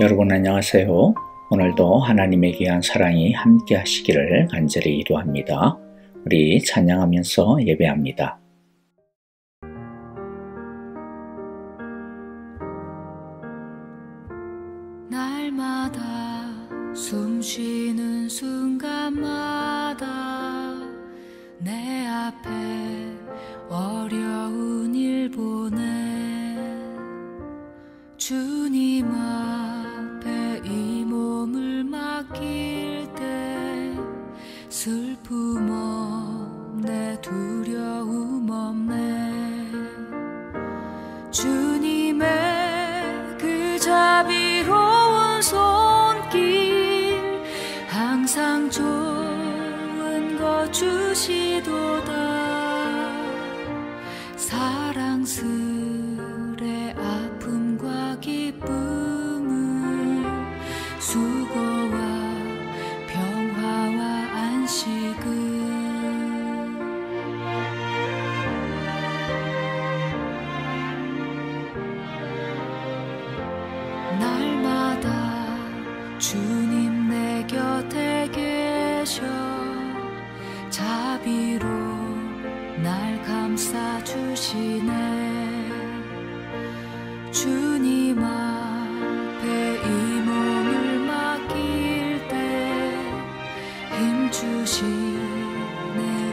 여러분 안녕하세요. 오늘도 하나님의 귀한 사랑이 함께 하시기를 간절히 기도합니다. 우리 찬양하면서 예배합니다. 날마다 숨쉬는 순간마다 내 앞에 어려운 일 보내 주님 앞에 이 몸을 맡길 때 슬픔 없네 두려움 없네 주님의 그 자비로운 손길 항상 좋은 것 주시도다 사랑스레 아픔과 기쁨을 수고와 평화와 안식을 날마다 주님 내 곁에 계셔 자비로 날 감싸주시네 주님 앞에 이 몸을 맡길 때 힘주시네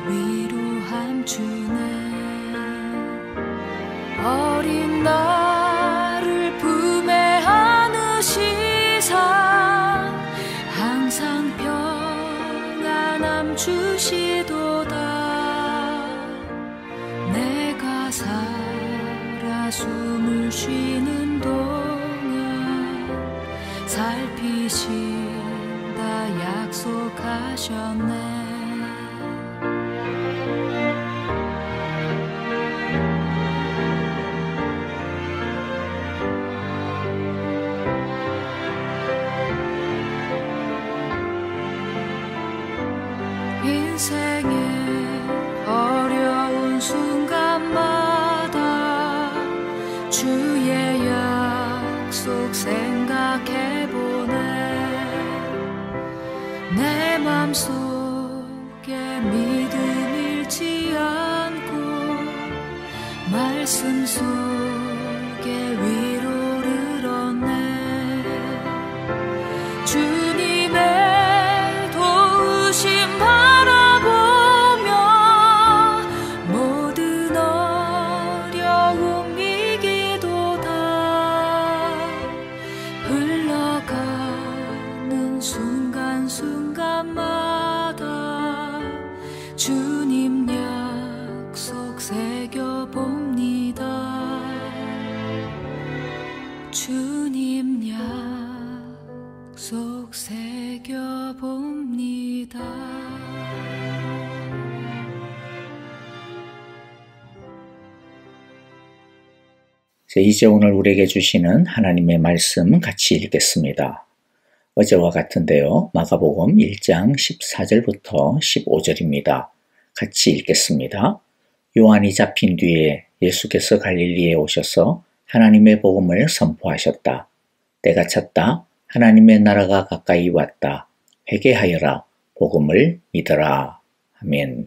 위로함 주네 어린 나를 품에 안으시사 항상 평안함 주시도다 내가 살아 숨을 쉬는 동안 살피신다 약속하셨네 인생의 어려운 순간마다 주의 약속 생각해보네 내 맘속에 믿음 잃지 않고 말씀 속에 위로를 얻네 주님의 도우심 바라보며 모든 어려움 이기도다 흘러가는 순간순간마다 주님 약속 새겨봅니다 주님 약속 새겨봅니다 이제 오늘 우리에게 주시는 하나님의 말씀 같이 읽겠습니다. 어제와 같은데요. 마가복음 1장 14절부터 15절입니다. 같이 읽겠습니다. 요한이 잡힌 뒤에 예수께서 갈릴리에 오셔서 하나님의 복음을 선포하셨다. 때가 찼다. 하나님의 나라가 가까이 왔다. 회개하여라. 복음을 믿어라. 아멘.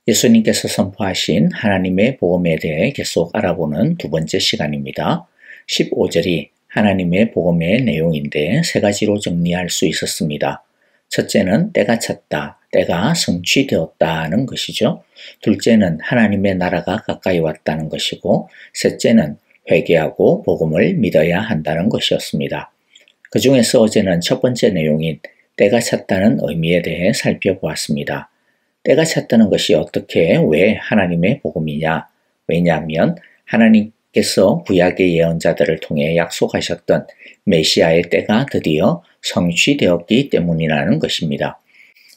예수님께서 선포하신 하나님의 복음에 대해 계속 알아보는 두 번째 시간입니다. 15절이 하나님의 복음의 내용인데 세 가지로 정리할 수 있었습니다. 첫째는 때가 찼다, 때가 성취되었다는 것이죠. 둘째는 하나님의 나라가 가까이 왔다는 것이고 셋째는 회개하고 복음을 믿어야 한다는 것이었습니다. 그 중에서 어제는 첫 번째 내용인 때가 찼다는 의미에 대해 살펴보았습니다. 때가 찼다는 것이 어떻게 왜 하나님의 복음이냐? 왜냐하면 하나님께서 구약의 예언자들을 통해 약속하셨던 메시아의 때가 드디어 성취되었기 때문이라는 것입니다.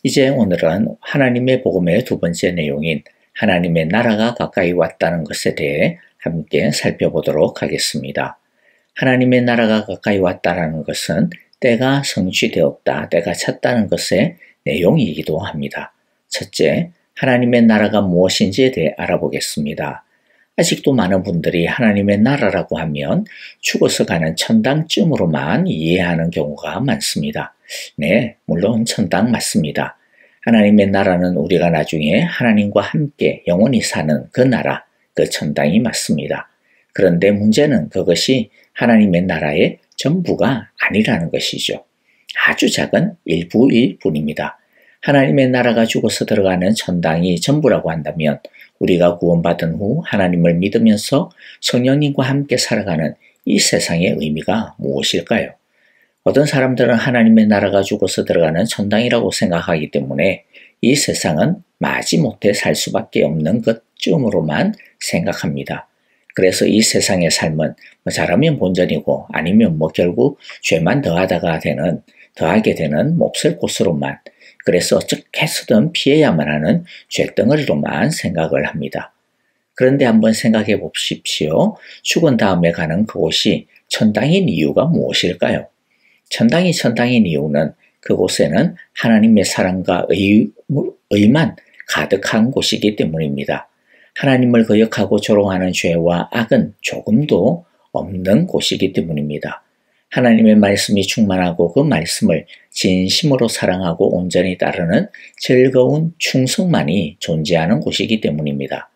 이제 오늘은 하나님의 복음의 두 번째 내용인 하나님의 나라가 가까이 왔다는 것에 대해 함께 살펴보도록 하겠습니다. 하나님의 나라가 가까이 왔다는 것은 때가 성취되었다, 때가 찼다는 것의 내용이기도 합니다. 첫째, 하나님의 나라가 무엇인지에 대해 알아보겠습니다. 아직도 많은 분들이 하나님의 나라라고 하면 죽어서 가는 천당쯤으로만 이해하는 경우가 많습니다. 네, 물론 천당 맞습니다. 하나님의 나라는 우리가 나중에 하나님과 함께 영원히 사는 그 나라, 그 천당이 맞습니다. 그런데 문제는 그것이 하나님의 나라의 전부가 아니라는 것이죠. 아주 작은 일부일 뿐입니다. 하나님의 나라가 죽어서 들어가는 천당이 전부라고 한다면 우리가 구원받은 후 하나님을 믿으면서 성령님과 함께 살아가는 이 세상의 의미가 무엇일까요? 어떤 사람들은 하나님의 나라가 죽어서 들어가는 천당이라고 생각하기 때문에 이 세상은 마지못해 살 수밖에 없는 것쯤으로만 생각합니다. 그래서 이 세상의 삶은 잘하면 본전이고 아니면 결국 죄만 더하게 되는 몹쓸 곳으로만, 그래서 어떻게 해서든 피해야만 하는 쇳덩어리로만 생각을 합니다. 그런데 한번 생각해 보십시오. 죽은 다음에 가는 그곳이 천당인 이유가 무엇일까요? 천당이 천당인 이유는 그곳에는 하나님의 사랑과 의만 가득한 곳이기 때문입니다. 하나님을 거역하고 조롱하는 죄와 악은 조금도 없는 곳이기 때문입니다. 하나님의 말씀이 충만하고 그 말씀을 진심으로 사랑하고 온전히 따르는 즐거운 충성만이 존재하는 곳이기 때문입니다.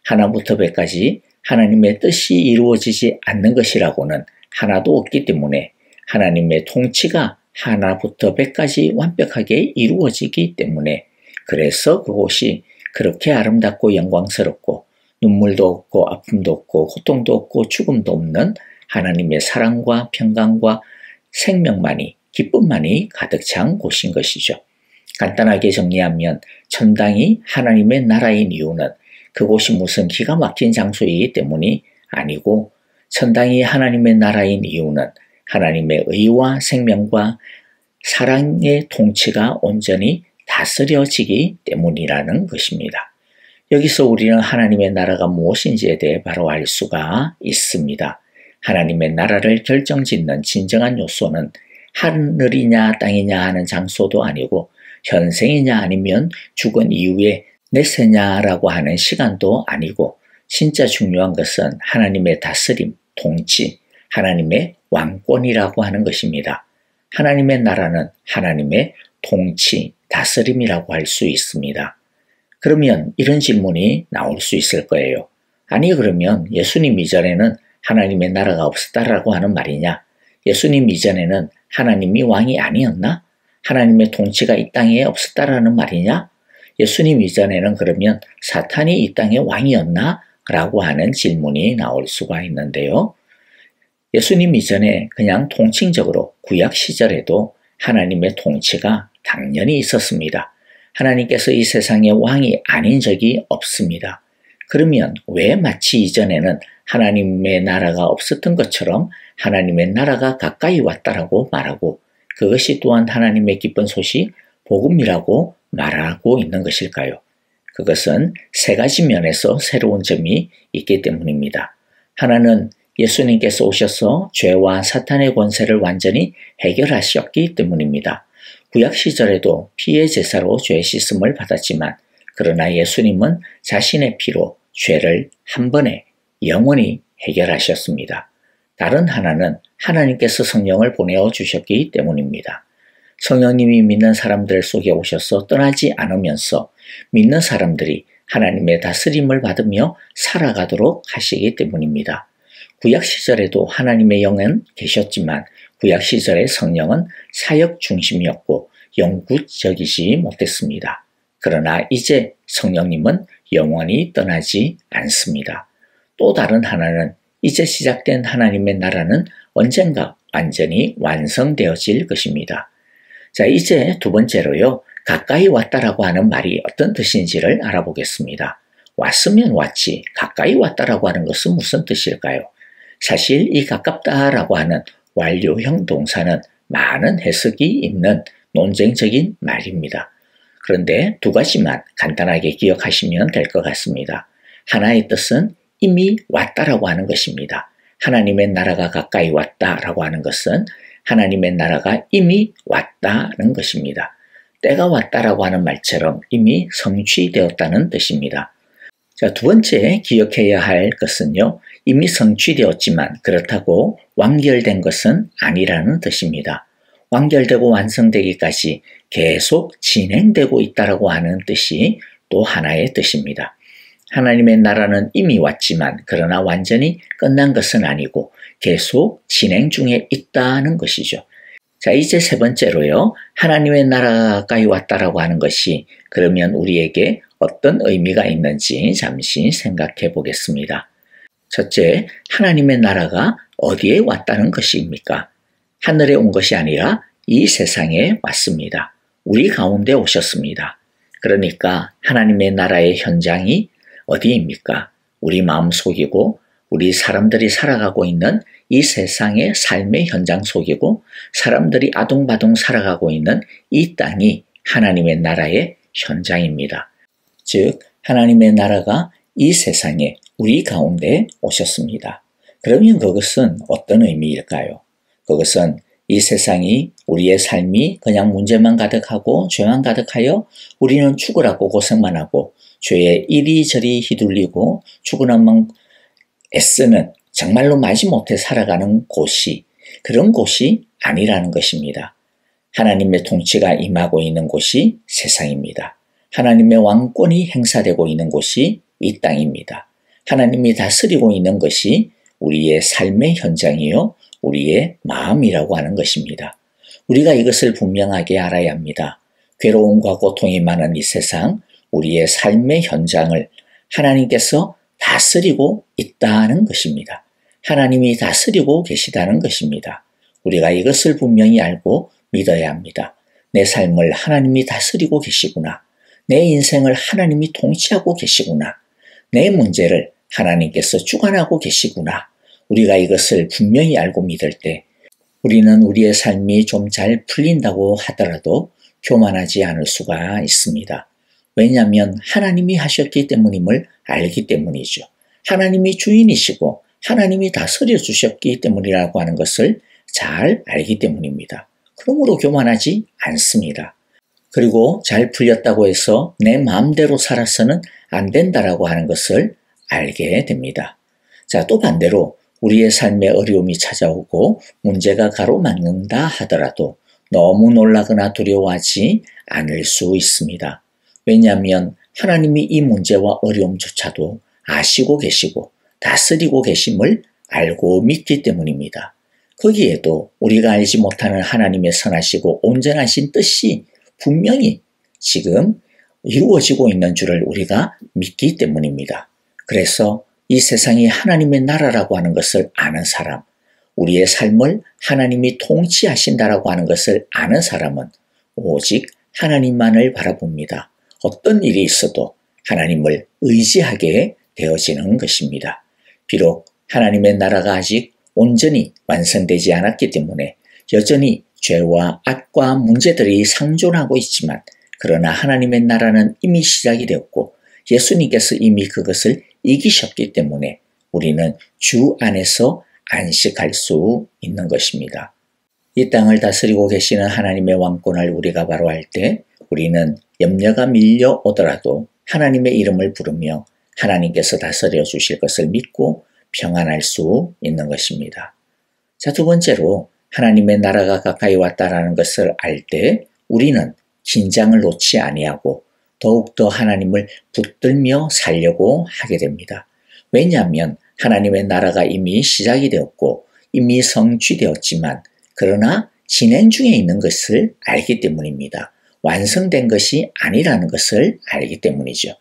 하나부터 백까지 하나님의 뜻이 이루어지지 않는 것이라고는 하나도 없기 때문에 하나님의 통치가 하나부터 백까지 완벽하게 이루어지기 때문에, 그래서 그곳이 그렇게 아름답고 영광스럽고 눈물도 없고 아픔도 없고 고통도 없고 죽음도 없는 하나님의 사랑과 평강과 생명만이, 기쁨만이 가득 찬 곳인 것이죠. 간단하게 정리하면 천당이 하나님의 나라인 이유는 그곳이 무슨 기가 막힌 장소이기 때문이 아니고, 천당이 하나님의 나라인 이유는 하나님의 의와 생명과 사랑의 통치가 온전히 다스려지기 때문이라는 것입니다. 여기서 우리는 하나님의 나라가 무엇인지에 대해 바로 알 수가 있습니다. 하나님의 나라를 결정짓는 진정한 요소는 하늘이냐 땅이냐 하는 장소도 아니고 현생이냐 아니면 죽은 이후에 내세냐라고 하는 시간도 아니고, 진짜 중요한 것은 하나님의 다스림, 통치, 하나님의 왕권이라고 하는 것입니다. 하나님의 나라는 하나님의 통치, 다스림이라고 할 수 있습니다. 그러면 이런 질문이 나올 수 있을 거예요. 아니, 그러면 예수님 이전에는 하나님의 나라가 없었다라고 하는 말이냐? 예수님 이전에는 하나님이 왕이 아니었나? 하나님의 통치가 이 땅에 없었다라는 말이냐? 예수님 이전에는 그러면 사탄이 이 땅의 왕이었나? 라고 하는 질문이 나올 수가 있는데요. 예수님 이전에 그냥 통칭적으로 구약 시절에도 하나님의 통치가 당연히 있었습니다. 하나님께서 이 세상의 왕이 아닌 적이 없습니다. 그러면 왜 마치 이전에는 하나님의 나라가 없었던 것처럼 하나님의 나라가 가까이 왔다라고 말하고, 그것이 또한 하나님의 기쁜 소식, 복음이라고 말하고 있는 것일까요? 그것은 세 가지 면에서 새로운 점이 있기 때문입니다. 하나는 예수님께서 오셔서 죄와 사탄의 권세를 완전히 해결하셨기 때문입니다. 구약 시절에도 피의 제사로 죄 씻음을 받았지만, 그러나 예수님은 자신의 피로 죄를 한 번에 영원히 해결하셨습니다. 다른 하나는 하나님께서 성령을 보내어 주셨기 때문입니다. 성령님이 믿는 사람들 속에 오셔서 떠나지 않으면서 믿는 사람들이 하나님의 다스림을 받으며 살아가도록 하시기 때문입니다. 구약 시절에도 하나님의 영은 계셨지만 구약 시절의 성령은 사역 중심이었고 영구적이지 못했습니다. 그러나 이제 성령님은 영원히 떠나지 않습니다. 또 다른 하나는 이제 시작된 하나님의 나라는 언젠가 완전히 완성되어질 것입니다. 자, 이제 두 번째로요, 가까이 왔다라고 하는 말이 어떤 뜻인지를 알아보겠습니다. 왔으면 왔지, 가까이 왔다라고 하는 것은 무슨 뜻일까요? 사실 이 가깝다라고 하는 완료형 동사는 많은 해석이 있는 논쟁적인 말입니다. 그런데 두 가지만 간단하게 기억하시면 될 것 같습니다. 하나의 뜻은 이미 왔다라고 하는 것입니다. 하나님의 나라가 가까이 왔다라고 하는 것은 하나님의 나라가 이미 왔다는 것입니다. 때가 왔다라고 하는 말처럼 이미 성취되었다는 뜻입니다. 자, 두 번째 기억해야 할 것은요. 이미 성취되었지만 그렇다고 완결된 것은 아니라는 뜻입니다. 완결되고 완성되기까지 계속 진행되고 있다라고 하는 뜻이 또 하나의 뜻입니다. 하나님의 나라는 이미 왔지만 그러나 완전히 끝난 것은 아니고 계속 진행 중에 있다는 것이죠. 자, 이제 세 번째로요. 하나님의 나라가 가까이 왔다라고 하는 것이 그러면 우리에게 어떤 의미가 있는지 잠시 생각해 보겠습니다. 첫째, 하나님의 나라가 어디에 왔다는 것입니까? 하늘에 온 것이 아니라 이 세상에 왔습니다. 우리 가운데 오셨습니다. 그러니까 하나님의 나라의 현장이 어디입니까? 우리 마음속이고 우리 사람들이 살아가고 있는 이 세상의 삶의 현장 속이고 사람들이 아둥바둥 살아가고 있는 이 땅이 하나님의 나라의 현장입니다. 즉 하나님의 나라가 이 세상에 우리 가운데 오셨습니다. 그러면 그것은 어떤 의미일까요? 그것은 이 세상이 우리의 삶이 그냥 문제만 가득하고 죄만 가득하여 우리는 죽으라고 고생만 하고 죄에 이리저리 휘둘리고 죽으라만 애쓰는 정말로 마지못해 살아가는 곳이 그런 곳이 아니라는 것입니다. 하나님의 통치가 임하고 있는 곳이 세상입니다. 하나님의 왕권이 행사되고 있는 곳이 이 땅입니다. 하나님이 다스리고 있는 것이 우리의 삶의 현장이요 우리의 마음이라고 하는 것입니다. 우리가 이것을 분명하게 알아야 합니다. 괴로움과 고통이 많은 이 세상 우리의 삶의 현장을 하나님께서 다스리고 있다는 것입니다. 하나님이 다스리고 계시다는 것입니다. 우리가 이것을 분명히 알고 믿어야 합니다. 내 삶을 하나님이 다스리고 계시구나. 내 인생을 하나님이 통치하고 계시구나. 내 문제를 하나님께서 주관하고 계시구나. 우리가 이것을 분명히 알고 믿을 때 우리는 우리의 삶이 좀 잘 풀린다고 하더라도 교만하지 않을 수가 있습니다. 왜냐하면 하나님이 하셨기 때문임을 알기 때문이죠. 하나님이 주인이시고 하나님이 다스려 주셨기 때문이라고 하는 것을 잘 알기 때문입니다. 그러므로 교만하지 않습니다. 그리고 잘 풀렸다고 해서 내 마음대로 살아서는 안 된다라고 하는 것을 알게 됩니다. 자, 또 반대로 우리의 삶에 어려움이 찾아오고 문제가 가로막는다 하더라도 너무 놀라거나 두려워하지 않을 수 있습니다. 왜냐하면 하나님이 이 문제와 어려움조차도 아시고 계시고 다스리고 계심을 알고 믿기 때문입니다. 거기에도 우리가 알지 못하는 하나님의 선하시고 온전하신 뜻이 분명히 지금 이루어지고 있는 줄을 우리가 믿기 때문입니다. 그래서 이 세상이 하나님의 나라라고 하는 것을 아는 사람, 우리의 삶을 하나님이 통치하신다라고 하는 것을 아는 사람은 오직 하나님만을 바라봅니다. 어떤 일이 있어도 하나님을 의지하게 되어지는 것입니다. 비록 하나님의 나라가 아직 온전히 완성되지 않았기 때문에 여전히 죄와 악과 문제들이 상존하고 있지만 그러나 하나님의 나라는 이미 시작이 되었고 예수님께서 이미 그것을 이기셨기 때문에 우리는 주 안에서 안식할 수 있는 것입니다. 이 땅을 다스리고 계시는 하나님의 왕권을 우리가 바로 할 때 우리는 염려가 밀려오더라도 하나님의 이름을 부르며 하나님께서 다스려 주실 것을 믿고 평안할 수 있는 것입니다. 자, 두 번째로 하나님의 나라가 가까이 왔다라는 것을 알 때 우리는 긴장을 놓지 아니하고 더욱더 하나님을 붙들며 살려고 하게 됩니다. 왜냐하면 하나님의 나라가 이미 시작이 되었고 이미 성취되었지만 그러나 진행 중에 있는 것을 알기 때문입니다. 완성된 것이 아니라는 것을 알기 때문이죠.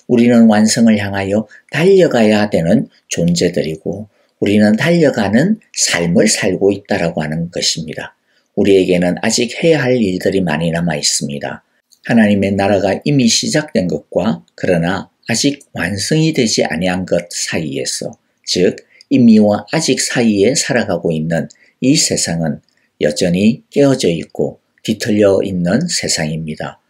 우리는 완성을 향하여 달려가야 되는 존재들이고 우리는 달려가는 삶을 살고 있다라고 하는 것입니다. 우리에게는 아직 해야 할 일들이 많이 남아 있습니다. 하나님의 나라가 이미 시작된 것과 그러나 아직 완성이 되지 아니한 것 사이에서 즉 이미와 아직 사이에 살아가고 있는 이 세상은 여전히 깨어져 있고 뒤틀려 있는 세상입니다.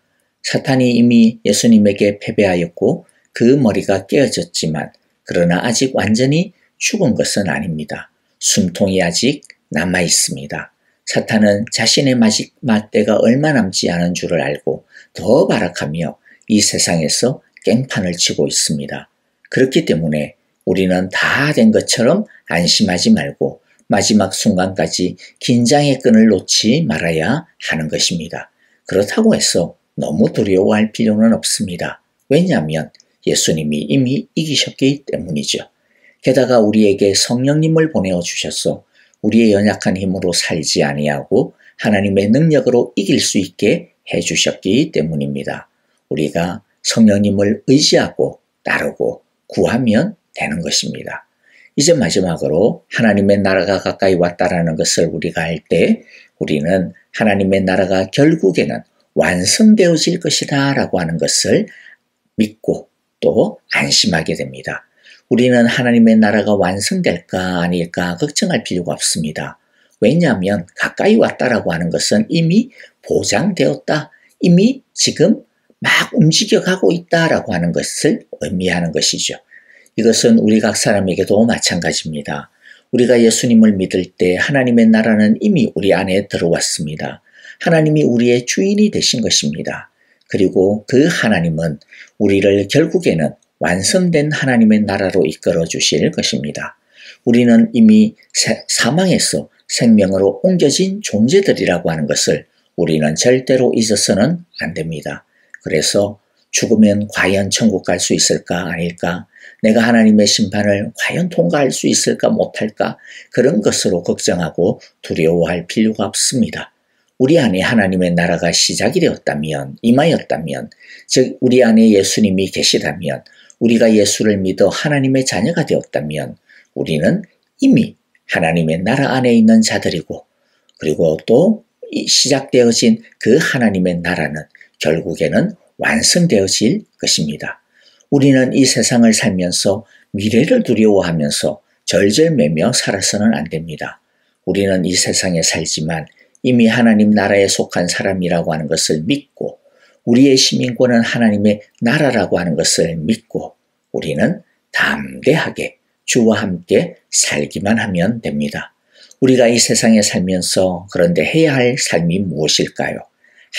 사탄이 이미 예수님에게 패배하였고 그 머리가 깨어졌지만 그러나 아직 완전히 죽은 것은 아닙니다. 숨통이 아직 남아 있습니다. 사탄은 자신의 마지막 때가 얼마 남지 않은 줄을 알고 더 발악하며 이 세상에서 깽판을 치고 있습니다. 그렇기 때문에 우리는 다 된 것처럼 안심하지 말고 마지막 순간까지 긴장의 끈을 놓지 말아야 하는 것입니다. 그렇다고 해서 너무 두려워할 필요는 없습니다. 왜냐하면 예수님이 이미 이기셨기 때문이죠. 게다가 우리에게 성령님을 보내어 주셔서 우리의 연약한 힘으로 살지 아니하고 하나님의 능력으로 이길 수 있게 해주셨기 때문입니다. 우리가 성령님을 의지하고 따르고 구하면 되는 것입니다. 이제 마지막으로 하나님의 나라가 가까이 왔다라는 것을 우리가 알 때 우리는 하나님의 나라가 결국에는 완성되어질 것이다 라고 하는 것을 믿고 또 안심하게 됩니다. 우리는 하나님의 나라가 완성될까 아닐까 걱정할 필요가 없습니다. 왜냐하면 가까이 왔다라고 하는 것은 이미 보장되었다. 이미 지금 막 움직여가고 있다라고 하는 것을 의미하는 것이죠. 이것은 우리 각 사람에게도 마찬가지입니다. 우리가 예수님을 믿을 때 하나님의 나라는 이미 우리 안에 들어왔습니다. 하나님이 우리의 주인이 되신 것입니다. 그리고 그 하나님은 우리를 결국에는 완성된 하나님의 나라로 이끌어 주실 것입니다. 우리는 이미 사망에서 생명으로 옮겨진 존재들이라고 하는 것을 우리는 절대로 잊어서는 안 됩니다. 그래서 죽으면 과연 천국 갈 수 있을까 아닐까? 내가 하나님의 심판을 과연 통과할 수 있을까 못할까? 그런 것으로 걱정하고 두려워할 필요가 없습니다. 우리 안에 하나님의 나라가 시작이 되었다면, 임하였다면, 즉 우리 안에 예수님이 계시다면, 우리가 예수를 믿어 하나님의 자녀가 되었다면 우리는 이미 하나님의 나라 안에 있는 자들이고, 그리고 또 시작되어진 그 하나님의 나라는 결국에는 완성되어질 것입니다. 우리는 이 세상을 살면서 미래를 두려워하면서 절절매며 살아서는 안 됩니다. 우리는 이 세상에 살지만 이미 하나님 나라에 속한 사람이라고 하는 것을 믿고 우리의 시민권은 하나님의 나라라고 하는 것을 믿고 우리는 담대하게 주와 함께 살기만 하면 됩니다. 우리가 이 세상에 살면서 그런데 해야 할 삶이 무엇일까요?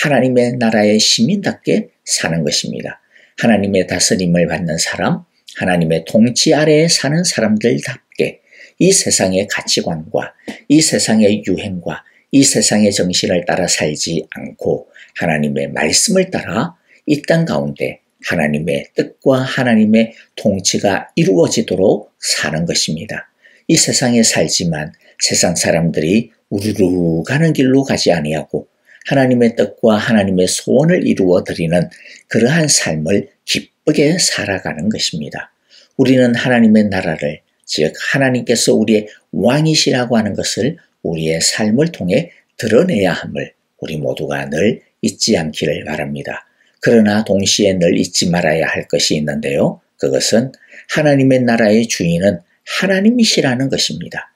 하나님의 나라의 시민답게 사는 것입니다. 하나님의 다스림을 받는 사람, 하나님의 통치 아래에 사는 사람들답게 이 세상의 가치관과 이 세상의 유행과 이 세상의 정신을 따라 살지 않고 하나님의 말씀을 따라 이 땅 가운데 하나님의 뜻과 하나님의 통치가 이루어지도록 사는 것입니다. 이 세상에 살지만 세상 사람들이 우르르 가는 길로 가지 아니하고 하나님의 뜻과 하나님의 소원을 이루어 드리는 그러한 삶을 기쁘게 살아가는 것입니다. 우리는 하나님의 나라를, 즉 하나님께서 우리의 왕이시라고 하는 것을 우리의 삶을 통해 드러내야 함을 우리 모두가 늘 잊지 않기를 바랍니다. 그러나 동시에 늘 잊지 말아야 할 것이 있는데요. 그것은 하나님의 나라의 주인은 하나님이시라는 것입니다.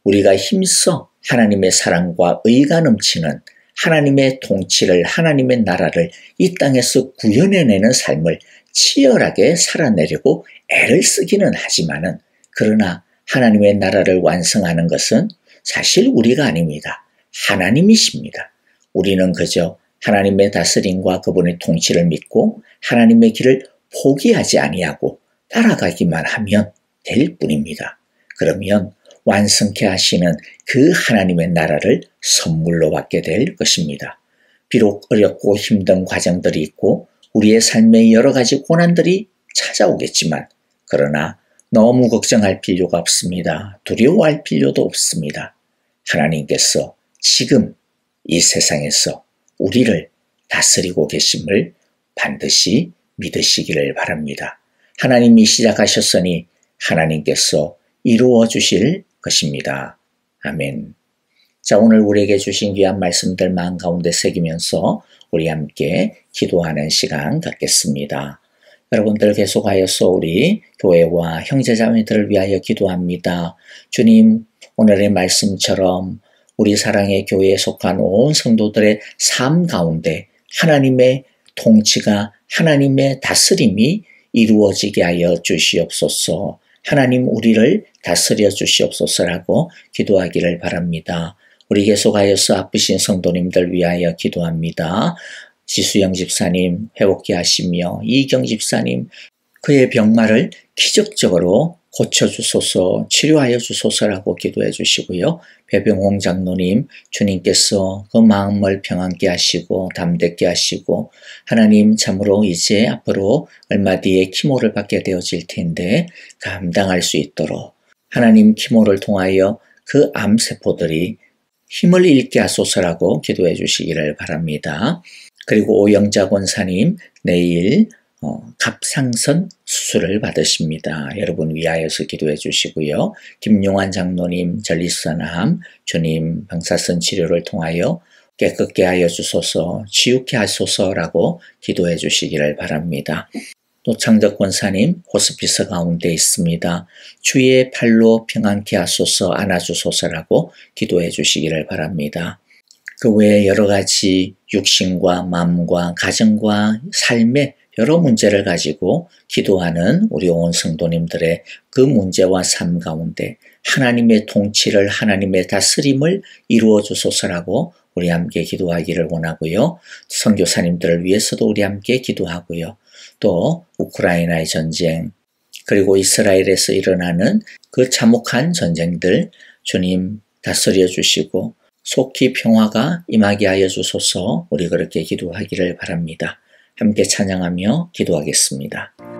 우리가 힘써 하나님의 사랑과 의가 넘치는 하나님의 통치를, 하나님의 나라를 이 땅에서 구현해내는 삶을 치열하게 살아내려고 애를 쓰기는 하지만은 그러나 하나님의 나라를 완성하는 것은 사실 우리가 아닙니다. 하나님이십니다. 우리는 그저 하나님의 다스림과 그분의 통치를 믿고 하나님의 길을 포기하지 아니하고 따라가기만 하면 될 뿐입니다. 그러면 완성케 하시는 그 하나님의 나라를 선물로 받게 될 것입니다. 비록 어렵고 힘든 과정들이 있고 우리의 삶에 여러 가지 고난들이 찾아오겠지만 그러나 너무 걱정할 필요가 없습니다. 두려워할 필요도 없습니다. 하나님께서 지금 이 세상에서 우리를 다스리고 계심을 반드시 믿으시기를 바랍니다. 하나님이 시작하셨으니 하나님께서 이루어 주실 것입니다. 아멘. 자, 오늘 우리에게 주신 귀한 말씀들 마음 가운데 새기면서 우리 함께 기도하는 시간 갖겠습니다. 여러분들 계속하여서 우리 교회와 형제자매들을 위하여 기도합니다. 주님, 오늘의 말씀처럼 우리 사랑의 교회에 속한 온 성도들의 삶 가운데 하나님의 통치가, 하나님의 다스림이 이루어지게 하여 주시옵소서. 하나님 우리를 다스려 주시옵소서라고 기도하기를 바랍니다. 우리 계속하여서 아프신 성도님들 위하여 기도합니다. 지수영 집사님 회복케 하시며 이경 집사님 그의 병마를 기적적으로 고쳐주소서, 치료하여 주소서라고 기도해 주시고요. 배병홍 장로님, 주님께서 그 마음을 평안케 하시고 담대케 하시고 하나님 참으로 이제 앞으로 얼마 뒤에 키모를 받게 되어질 텐데 감당할 수 있도록 하나님 키모를 통하여 그 암세포들이 힘을 잃게 하소서라고 기도해 주시기를 바랍니다. 그리고 오영자 권사님 내일 갑상선 수술을 받으십니다. 여러분 위하여서 기도해 주시고요. 김용환 장로님 전립선암 주님 방사선 치료를 통하여 깨끗게 하여 주소서, 치유케 하소서라고 기도해 주시기를 바랍니다. 또 창덕 권사님 호스피스 가운데 있습니다. 주의 팔로 평안케 하소서, 안아주소서라고 기도해 주시기를 바랍니다. 그 외에 여러 가지 육신과 마음과 가정과 삶의 여러 문제를 가지고 기도하는 우리 온 성도님들의 그 문제와 삶 가운데 하나님의 통치를, 하나님의 다스림을 이루어 주소서라고 우리 함께 기도하기를 원하고요. 선교사님들을 위해서도 우리 함께 기도하고요. 또 우크라이나의 전쟁, 그리고 이스라엘에서 일어나는 그 참혹한 전쟁들 주님 다스려 주시고 속히 평화가 임하게 하여 주소서, 우리 그렇게 기도하기를 바랍니다. 함께 찬양하며 기도하겠습니다.